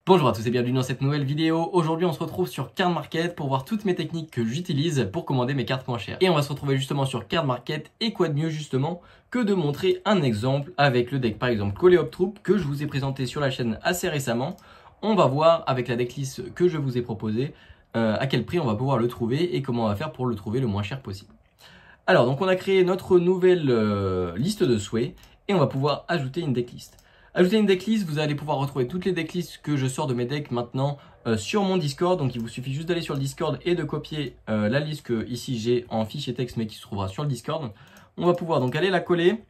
Bonjour à tous et bienvenue dans cette nouvelle vidéo. Aujourd'hui on se retrouve sur Card Market pour voir toutes mes techniques que j'utilise pour commander mes cartes moins chères. Et on va se retrouver justement sur Card Market et quoi de mieux justement que de montrer un exemple avec le deck par exemple Coleoptroup que je vous ai présenté sur la chaîne assez récemment. On va voir avec la decklist que je vous ai proposée à quel prix on va pouvoir le trouver et comment on va faire pour le trouver le moins cher possible. Alors donc on a créé notre nouvelle liste de souhaits et on va pouvoir ajouter une decklist. Ajouter une decklist, vous allez pouvoir retrouver toutes les decklists que je sors de mes decks maintenant sur mon Discord. Donc il vous suffit juste d'aller sur le Discord et de copier la liste que ici j'ai en fichier texte mais qui se trouvera sur le Discord. On va pouvoir donc aller la coller.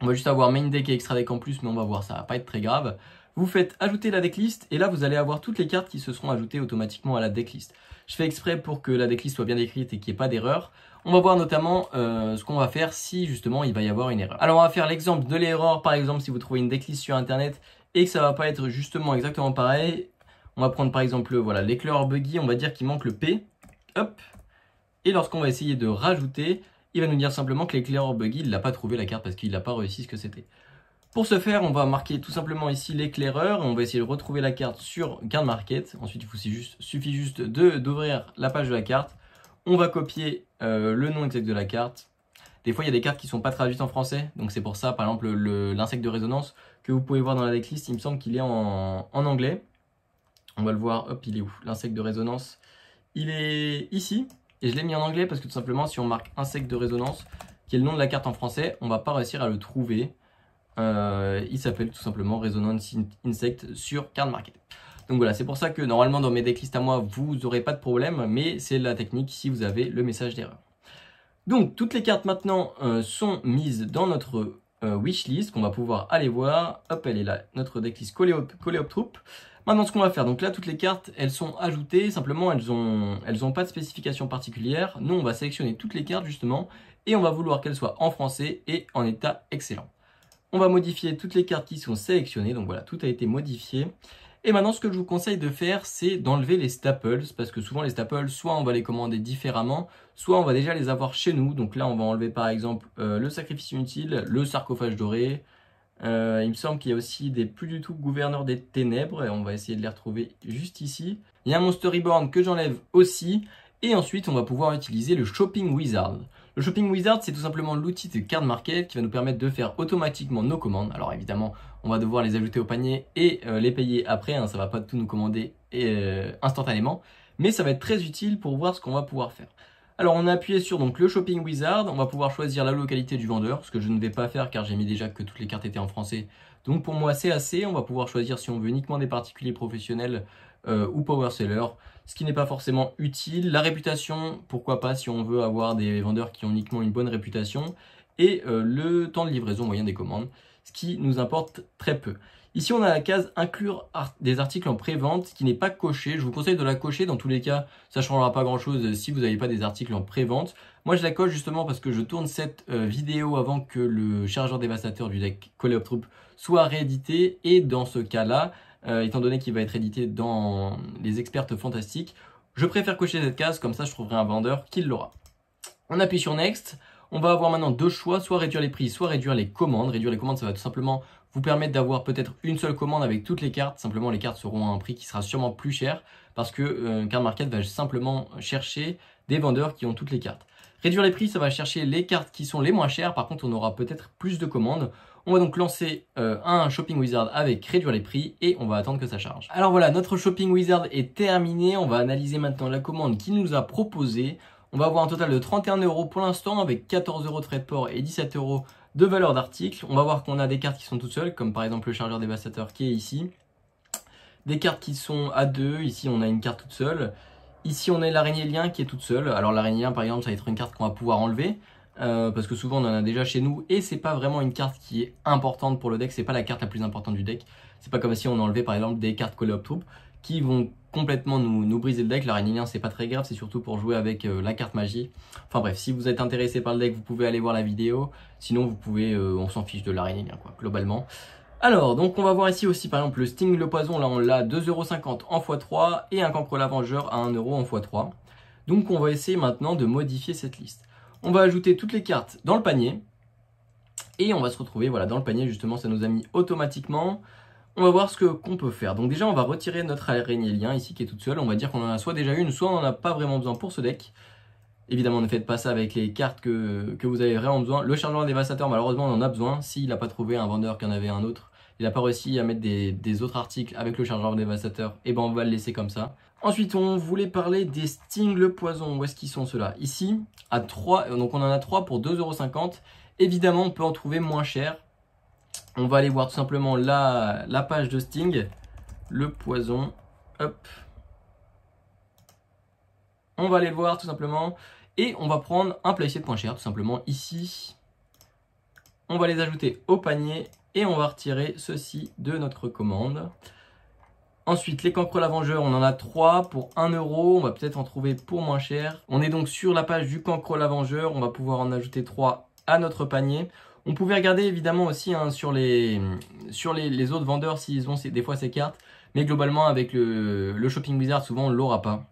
On va juste avoir main deck et extra deck en plus, mais on va voir, ça va pas être très grave. Vous faites ajouter la decklist et là vous allez avoir toutes les cartes qui se seront ajoutées automatiquement à la decklist. Je fais exprès pour que la decklist soit bien écrite et qu'il n'y ait pas d'erreur. On va voir notamment ce qu'on va faire si justement il va y avoir une erreur. Alors on va faire l'exemple de l'erreur, par exemple si vous trouvez une decklist sur internet et que ça va pas être justement exactement pareil. On va prendre par exemple voilà, l'éclaireur buggy, on va dire qu'il manque le P. Hop. Et lorsqu'on va essayer de rajouter, il va nous dire simplement que l'éclaireur buggy il n'a pas trouvé la carte parce qu'il n'a pas réussi ce que c'était. Pour ce faire, on va marquer tout simplement ici l'éclaireur et on va essayer de retrouver la carte sur Card Market. Ensuite, il suffit juste d'ouvrir la page de la carte. On va copier le nom exact de la carte. Des fois, il y a des cartes qui ne sont pas traduites en français. Donc, c'est pour ça, par exemple, l'insecte de résonance que vous pouvez voir dans la decklist, il me semble qu'il est en anglais. On va le voir. Hop, il est où? L'insecte de résonance. Il est ici. Et je l'ai mis en anglais parce que tout simplement, si on marque insecte de résonance, qui est le nom de la carte en français, on ne va pas réussir à le trouver. Il s'appelle tout simplement Resonance Insect sur Card Market. Donc voilà, c'est pour ça que normalement dans mes decklists à moi, vous n'aurez pas de problème, mais c'est la technique si vous avez le message d'erreur. Donc toutes les cartes maintenant sont mises dans notre wishlist qu'on va pouvoir aller voir. Hop, elle est là, notre decklist Coleoptroup. Maintenant ce qu'on va faire, donc là toutes les cartes elles sont ajoutées, simplement elles ont pas de spécification particulière. Nous on va sélectionner toutes les cartes justement et on va vouloir qu'elles soient en français et en état excellent. On va modifier toutes les cartes qui sont sélectionnées, donc voilà, tout a été modifié. Et maintenant, ce que je vous conseille de faire, c'est d'enlever les staples, parce que souvent les staples, soit on va les commander différemment, soit on va déjà les avoir chez nous. Donc là, on va enlever par exemple le sacrifice inutile, le sarcophage doré. Il me semble qu'il y a aussi des plus du tout gouverneurs des ténèbres, et on va essayer de les retrouver juste ici. Il y a un Monster Reborn que j'enlève aussi. Et ensuite, on va pouvoir utiliser le Shopping Wizard. Le Shopping Wizard, c'est tout simplement l'outil de Card Market qui va nous permettre de faire automatiquement nos commandes. Alors évidemment, on va devoir les ajouter au panier et les payer après. Hein, ça ne va pas tout nous commander instantanément. Mais ça va être très utile pour voir ce qu'on va pouvoir faire. Alors on a appuyé sur donc, le Shopping Wizard. On va pouvoir choisir la localité du vendeur. Ce que je ne vais pas faire car j'ai mis déjà que toutes les cartes étaient en français. Donc pour moi, c'est assez. On va pouvoir choisir si on veut uniquement des particuliers professionnels ou power seller, ce qui n'est pas forcément utile. La réputation, pourquoi pas si on veut avoir des vendeurs qui ont uniquement une bonne réputation, et le temps de livraison moyen des commandes, ce qui nous importe très peu. Ici on a la case inclure des articles en pré-vente qui n'est pas cochée. Je vous conseille de la cocher, dans tous les cas ça ne changera pas grand chose si vous n'avez pas des articles en pré-vente. Moi je la coche justement parce que je tourne cette vidéo avant que le chargeur dévastateur du deck Coleoptroup soit réédité, et dans ce cas là étant donné qu'il va être édité dans les expertes fantastiques, je préfère cocher cette case, comme ça je trouverai un vendeur qui l'aura. On appuie sur Next, on va avoir maintenant deux choix, soit réduire les prix, soit réduire les commandes. Réduire les commandes, ça va tout simplement vous permettre d'avoir peut-être une seule commande avec toutes les cartes. Simplement les cartes seront à un prix qui sera sûrement plus cher, parce que Card Market va simplement chercher des vendeurs qui ont toutes les cartes. Réduire les prix, ça va chercher les cartes qui sont les moins chères, par contre on aura peut-être plus de commandes. On va donc lancer un Shopping Wizard avec réduire les prix et on va attendre que ça charge. Alors voilà, notre Shopping Wizard est terminé. On va analyser maintenant la commande qu'il nous a proposée. On va avoir un total de 31 € pour l'instant avec 14 € de frais de port et 17 € de valeur d'article. On va voir qu'on a des cartes qui sont toutes seules, comme par exemple le chargeur dévastateur qui est ici. Des cartes qui sont à deux, ici on a une carte toute seule. Ici on a l'araignée lien qui est toute seule. Alors l'araignée lien par exemple ça va être une carte qu'on va pouvoir enlever. Parce que souvent on en a déjà chez nous et c'est pas vraiment une carte qui est importante pour le deck, c'est pas la carte la plus importante du deck. C'est pas comme si on enlevait par exemple des cartes Coleoptroup qui vont complètement nous briser le deck. L'araignée lien c'est pas très grave, c'est surtout pour jouer avec la carte magie. Enfin bref, si vous êtes intéressé par le deck vous pouvez aller voir la vidéo, sinon vous pouvez, on s'en fiche de l'araignée lien quoi, globalement. Alors donc on va voir ici aussi par exemple le Sting le poison, là on l'a 2,50 € en x3 et un cancre lavengeur à 1 € en x3. Donc on va essayer maintenant de modifier cette liste. On va ajouter toutes les cartes dans le panier et on va se retrouver voilà, dans le panier justement, ça nous a mis automatiquement. On va voir ce qu'on peut faire. Donc déjà, on va retirer notre araignée lien ici qui est toute seule. On va dire qu'on en a soit déjà une, soit on n'en a pas vraiment besoin pour ce deck. Évidemment, ne faites pas ça avec les cartes que vous avez vraiment besoin. Le chargeur dévastateur, malheureusement, on en a besoin. S'il n'a pas trouvé un vendeur qui en avait un autre, il n'a pas réussi à mettre des autres articles avec le chargeur dévastateur, et ben on va le laisser comme ça. Ensuite, on voulait parler des Sting le poison. Où est-ce qu'ils sont ceux-là? Ici, à 3, donc on en a 3 pour 2,50 €. Évidemment, on peut en trouver moins cher. On va aller voir tout simplement la page de Sting, le poison. Hop. On va aller voir tout simplement. Et on va prendre un playset point cher, tout simplement ici. On va les ajouter au panier et on va retirer ceci de notre commande. Ensuite, les cancres lavengeurs, on en a 3 pour 1 €. On va peut-être en trouver pour moins cher. On est donc sur la page du cancre lavengeur. On va pouvoir en ajouter 3 à notre panier. On pouvait regarder évidemment aussi hein, sur les autres vendeurs s'ils ont des fois ces cartes. Mais globalement, avec le Shopping Wizard, souvent on ne l'aura pas.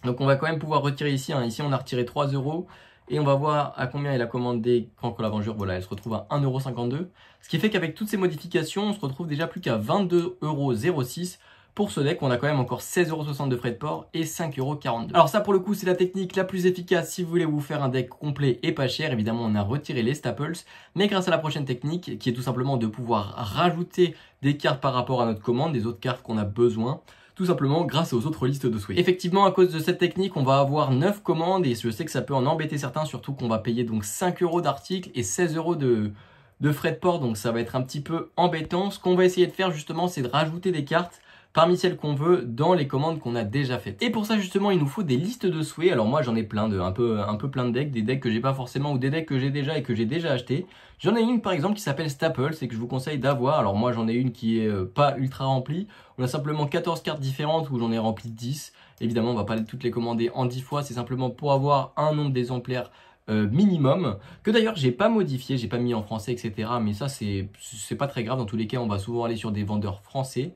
Donc on va quand même pouvoir retirer ici. Hein. Ici, on a retiré 3 €. Et on va voir à combien est la commande des cancres lavengeurs. Voilà, elle se retrouve à 1,52 €. Ce qui fait qu'avec toutes ces modifications, on se retrouve déjà plus qu'à 22,06 € pour ce deck. On a quand même encore 16,60 € de frais de port et 5,42 €. Alors ça, pour le coup, c'est la technique la plus efficace si vous voulez vous faire un deck complet et pas cher. Évidemment, on a retiré les staples. Mais grâce à la prochaine technique, qui est tout simplement de pouvoir rajouter des cartes par rapport à notre commande, des autres cartes qu'on a besoin, tout simplement grâce aux autres listes de souhaits. Effectivement, à cause de cette technique, on va avoir 9 commandes et je sais que ça peut en embêter certains, surtout qu'on va payer donc 5 € d'article et 16 € de frais de port, donc ça va être un petit peu embêtant. Ce qu'on va essayer de faire justement, c'est de rajouter des cartes parmi celles qu'on veut dans les commandes qu'on a déjà faites. Et pour ça justement, il nous faut des listes de souhaits. Alors moi j'en ai plein un peu plein de decks, des decks que j'ai pas forcément ou des decks que j'ai déjà et que j'ai déjà acheté. J'en ai une par exemple qui s'appelle Staples et que je vous conseille d'avoir. Alors moi j'en ai une qui est pas ultra remplie. On a simplement 14 cartes différentes où j'en ai rempli 10. Évidemment on va pas toutes les commander en 10 fois, c'est simplement pour avoir un nombre d'exemplaires minimum, que d'ailleurs j'ai pas modifié, j'ai pas mis en français etc. Mais ça c'est pas très grave, dans tous les cas on va souvent aller sur des vendeurs français.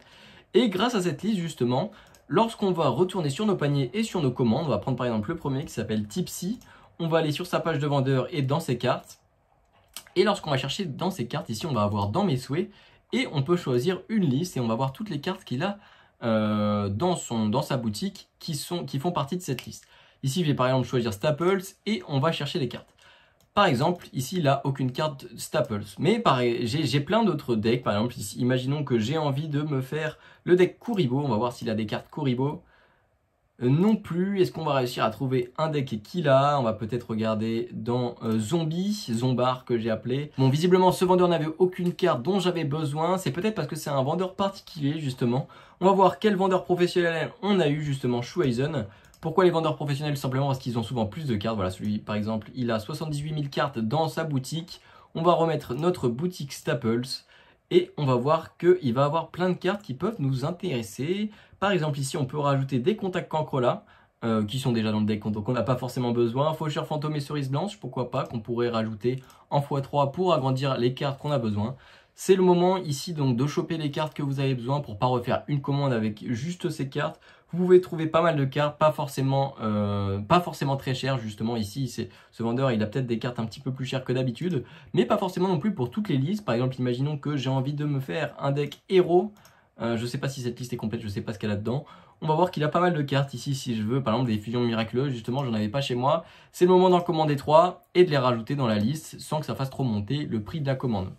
Et grâce à cette liste justement, lorsqu'on va retourner sur nos paniers et sur nos commandes, on va prendre par exemple le premier qui s'appelle Tipsy, on va aller sur sa page de vendeur et dans ses cartes. Et lorsqu'on va chercher dans ses cartes, ici on va avoir dans mes souhaits et on peut choisir une liste et on va voir toutes les cartes qu'il a dans sa boutique qui font partie de cette liste. Ici je vais par exemple choisir Staples et on va chercher les cartes. Par exemple, ici, il n'a aucune carte Staples. Mais pareil, j'ai plein d'autres decks. Par exemple, ici, imaginons que j'ai envie de me faire le deck Kuribo. On va voir s'il a des cartes Kuribo. Non plus. Est-ce qu'on va réussir à trouver un deck qu'il a? On va peut-être regarder dans Zombar que j'ai appelé. Bon, visiblement, ce vendeur n'avait aucune carte dont j'avais besoin. C'est peut-être parce que c'est un vendeur particulier, justement. On va voir quel vendeur professionnel on a eu, justement, Shueisen. Pourquoi les vendeurs professionnels? Simplement parce qu'ils ont souvent plus de cartes. Voilà, celui par exemple, il a 78 000 cartes dans sa boutique. On va remettre notre boutique Staples et on va voir qu'il va avoir plein de cartes qui peuvent nous intéresser. Par exemple, ici, on peut rajouter des contacts Cancrola qui sont déjà dans le deck, donc on n'a pas forcément besoin. Faucheur fantôme et cerise blanche, pourquoi pas, qu'on pourrait rajouter en x3 pour agrandir les cartes qu'on a besoin. C'est le moment ici donc de choper les cartes que vous avez besoin pour pas refaire une commande avec juste ces cartes. Vous pouvez trouver pas mal de cartes, pas forcément très chères justement. Ici, ce vendeur, il a peut-être des cartes un petit peu plus chères que d'habitude, mais pas forcément non plus pour toutes les listes. Par exemple, imaginons que j'ai envie de me faire un deck héros. Je sais pas si cette liste est complète, je sais pas ce qu'elle a dedans. On va voir qu'il a pas mal de cartes ici si je veux, par exemple des fusions miraculeuses, justement j'en avais pas chez moi. C'est le moment d'en commander 3 et de les rajouter dans la liste sans que ça fasse trop monter le prix de la commande.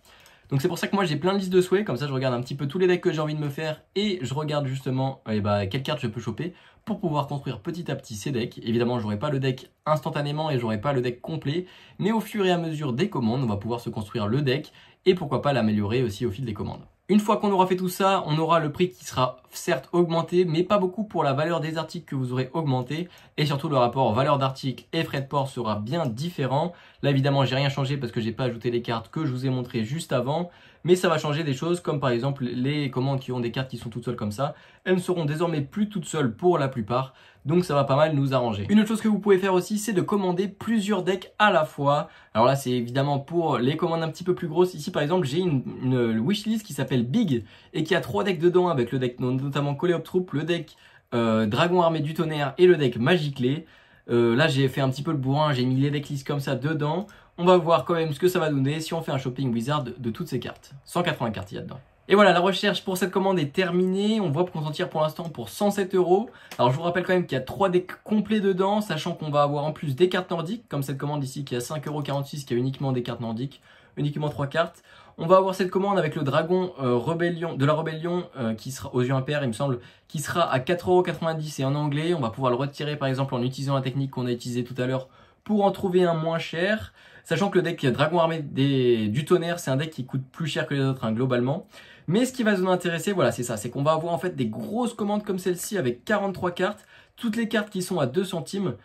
Donc c'est pour ça que moi j'ai plein de listes de souhaits, comme ça je regarde un petit peu tous les decks que j'ai envie de me faire et je regarde justement quelles cartes je peux choper pour pouvoir construire petit à petit ces decks. Évidemment j'aurai pas le deck instantanément et j'aurai pas le deck complet, mais au fur et à mesure des commandes on va pouvoir se construire le deck et pourquoi pas l'améliorer aussi au fil des commandes. Une fois qu'on aura fait tout ça, on aura le prix qui sera certes augmenté, mais pas beaucoup pour la valeur des articles que vous aurez augmenté. Et surtout, le rapport valeur d'article et frais de port sera bien différent. Là, évidemment, j'ai rien changé parce que j'ai pas ajouté les cartes que je vous ai montrées juste avant. Mais ça va changer des choses comme par exemple les commandes qui ont des cartes qui sont toutes seules comme ça. Elles ne seront désormais plus toutes seules pour la plupart. Donc ça va pas mal nous arranger. Une autre chose que vous pouvez faire aussi, c'est de commander plusieurs decks à la fois. Alors là, c'est évidemment pour les commandes un petit peu plus grosses. Ici, par exemple, j'ai une wishlist qui s'appelle Big et qui a 3 decks dedans avec le deck notamment Coléoptroupe, le deck Dragon Armé du Tonnerre et le deck Magiclé. Là, j'ai fait un petit peu le bourrin, j'ai mis les decklists comme ça dedans. On va voir quand même ce que ça va donner si on fait un shopping wizard de toutes ces cartes. 180 cartes il y a dedans. Et voilà, la recherche pour cette commande est terminée. On voit qu'on s'en tire pour l'instant pour 107 €. Alors je vous rappelle quand même qu'il y a 3 decks complets dedans, sachant qu'on va avoir en plus des cartes nordiques, comme cette commande ici qui a 5,46 €, qui a uniquement des cartes nordiques, uniquement 3 cartes. On va avoir cette commande avec le dragon de la rébellion qui sera aux yeux impairs, il me semble, qui sera à 4,90 € et en anglais. On va pouvoir le retirer par exemple en utilisant la technique qu'on a utilisée tout à l'heure pour en trouver un moins cher. Sachant que le deck Dragon Armé du Tonnerre, c'est un deck qui coûte plus cher que les autres globalement. Mais ce qui va nous intéresser, voilà, c'est ça, c'est qu'on va avoir en fait des grosses commandes comme celle-ci avec 43 cartes, toutes les cartes qui sont à 2 centimes.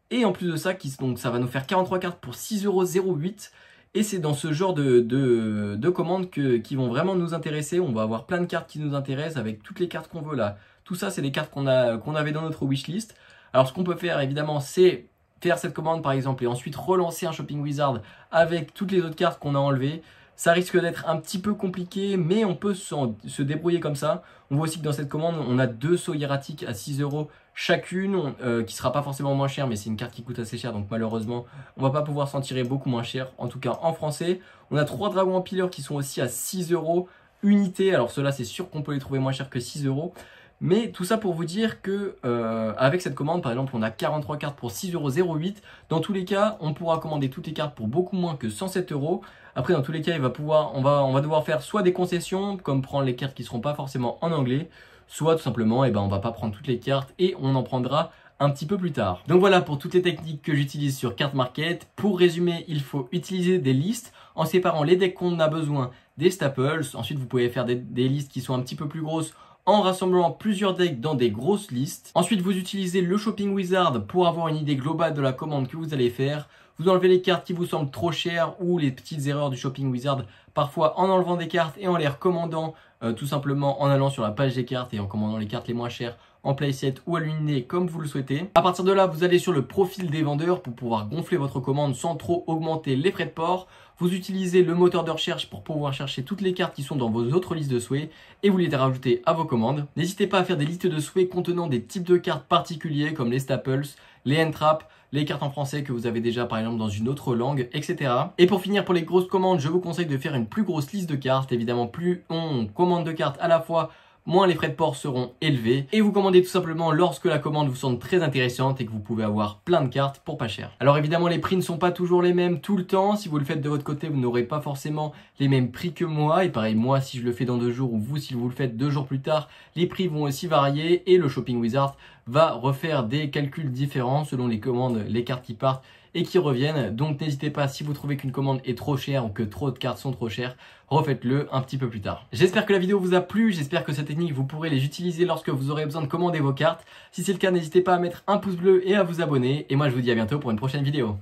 Et en plus de ça, donc ça va nous faire 43 cartes pour 6,08 €. Et c'est dans ce genre de commandes qui vont vraiment nous intéresser. On va avoir plein de cartes qui nous intéressent avec toutes les cartes qu'on veut là. Tout ça, c'est des cartes qu'on avait dans notre wishlist. Alors ce qu'on peut faire évidemment, c'est faire cette commande par exemple et ensuite relancer un Shopping Wizard avec toutes les autres cartes qu'on a enlevées. Ça risque d'être un petit peu compliqué, mais on peut se débrouiller comme ça. On voit aussi que dans cette commande, on a 2 sauts hiératiques à 6 € chacune, qui sera pas forcément moins cher, mais c'est une carte qui coûte assez cher, donc malheureusement, on va pas pouvoir s'en tirer beaucoup moins cher, en tout cas en français. On a 3 dragons empileurs qui sont aussi à 6 € unité, alors ceux-là, c'est sûr qu'on peut les trouver moins cher que 6 €. Mais tout ça pour vous dire que avec cette commande, par exemple, on a 43 cartes pour 6,08 €. Dans tous les cas, on pourra commander toutes les cartes pour beaucoup moins que 107 €. Après, dans tous les cas, on va devoir faire soit des concessions, comme prendre les cartes qui ne seront pas forcément en anglais, soit tout simplement, on va pas prendre toutes les cartes et on en prendra un petit peu plus tard. Donc voilà pour toutes les techniques que j'utilise sur Card Market. Pour résumer, il faut utiliser des listes en séparant les decks qu'on a besoin des staples. Ensuite, vous pouvez faire des listes qui sont un petit peu plus grosses en rassemblant plusieurs decks dans des grosses listes. Ensuite, vous utilisez le Shopping Wizard pour avoir une idée globale de la commande que vous allez faire. Vous enlevez les cartes qui vous semblent trop chères ou les petites erreurs du Shopping Wizard, parfois en enlevant des cartes et en les recommandant tout simplement en allant sur la page des cartes et en commandant les cartes les moins chères en playset ou à l'unité comme vous le souhaitez. À partir de là, vous allez sur le profil des vendeurs pour pouvoir gonfler votre commande sans trop augmenter les frais de port. Vous utilisez le moteur de recherche pour pouvoir chercher toutes les cartes qui sont dans vos autres listes de souhaits et vous les rajoutez à vos commandes. N'hésitez pas à faire des listes de souhaits contenant des types de cartes particuliers comme les staples, les end-traps, les cartes en français que vous avez déjà par exemple dans une autre langue, etc. Et pour finir, pour les grosses commandes, je vous conseille de faire une plus grosse liste de cartes. Évidemment, plus on commande de cartes à la fois, moins les frais de port seront élevés. Et vous commandez tout simplement lorsque la commande vous semble très intéressante et que vous pouvez avoir plein de cartes pour pas cher. Alors évidemment, les prix ne sont pas toujours les mêmes tout le temps. Si vous le faites de votre côté, vous n'aurez pas forcément les mêmes prix que moi. Et pareil, moi, si je le fais dans 2 jours ou vous, si vous le faites 2 jours plus tard, les prix vont aussi varier. Et le Shopping Wizard va refaire des calculs différents selon les commandes, les cartes qui partent et qui reviennent. Donc n'hésitez pas, si vous trouvez qu'une commande est trop chère ou que trop de cartes sont trop chères, refaites-le un petit peu plus tard. J'espère que la vidéo vous a plu, j'espère que cette technique vous pourrez les utiliser lorsque vous aurez besoin de commander vos cartes. Si c'est le cas, n'hésitez pas à mettre un pouce bleu et à vous abonner. Et moi je vous dis à bientôt pour une prochaine vidéo.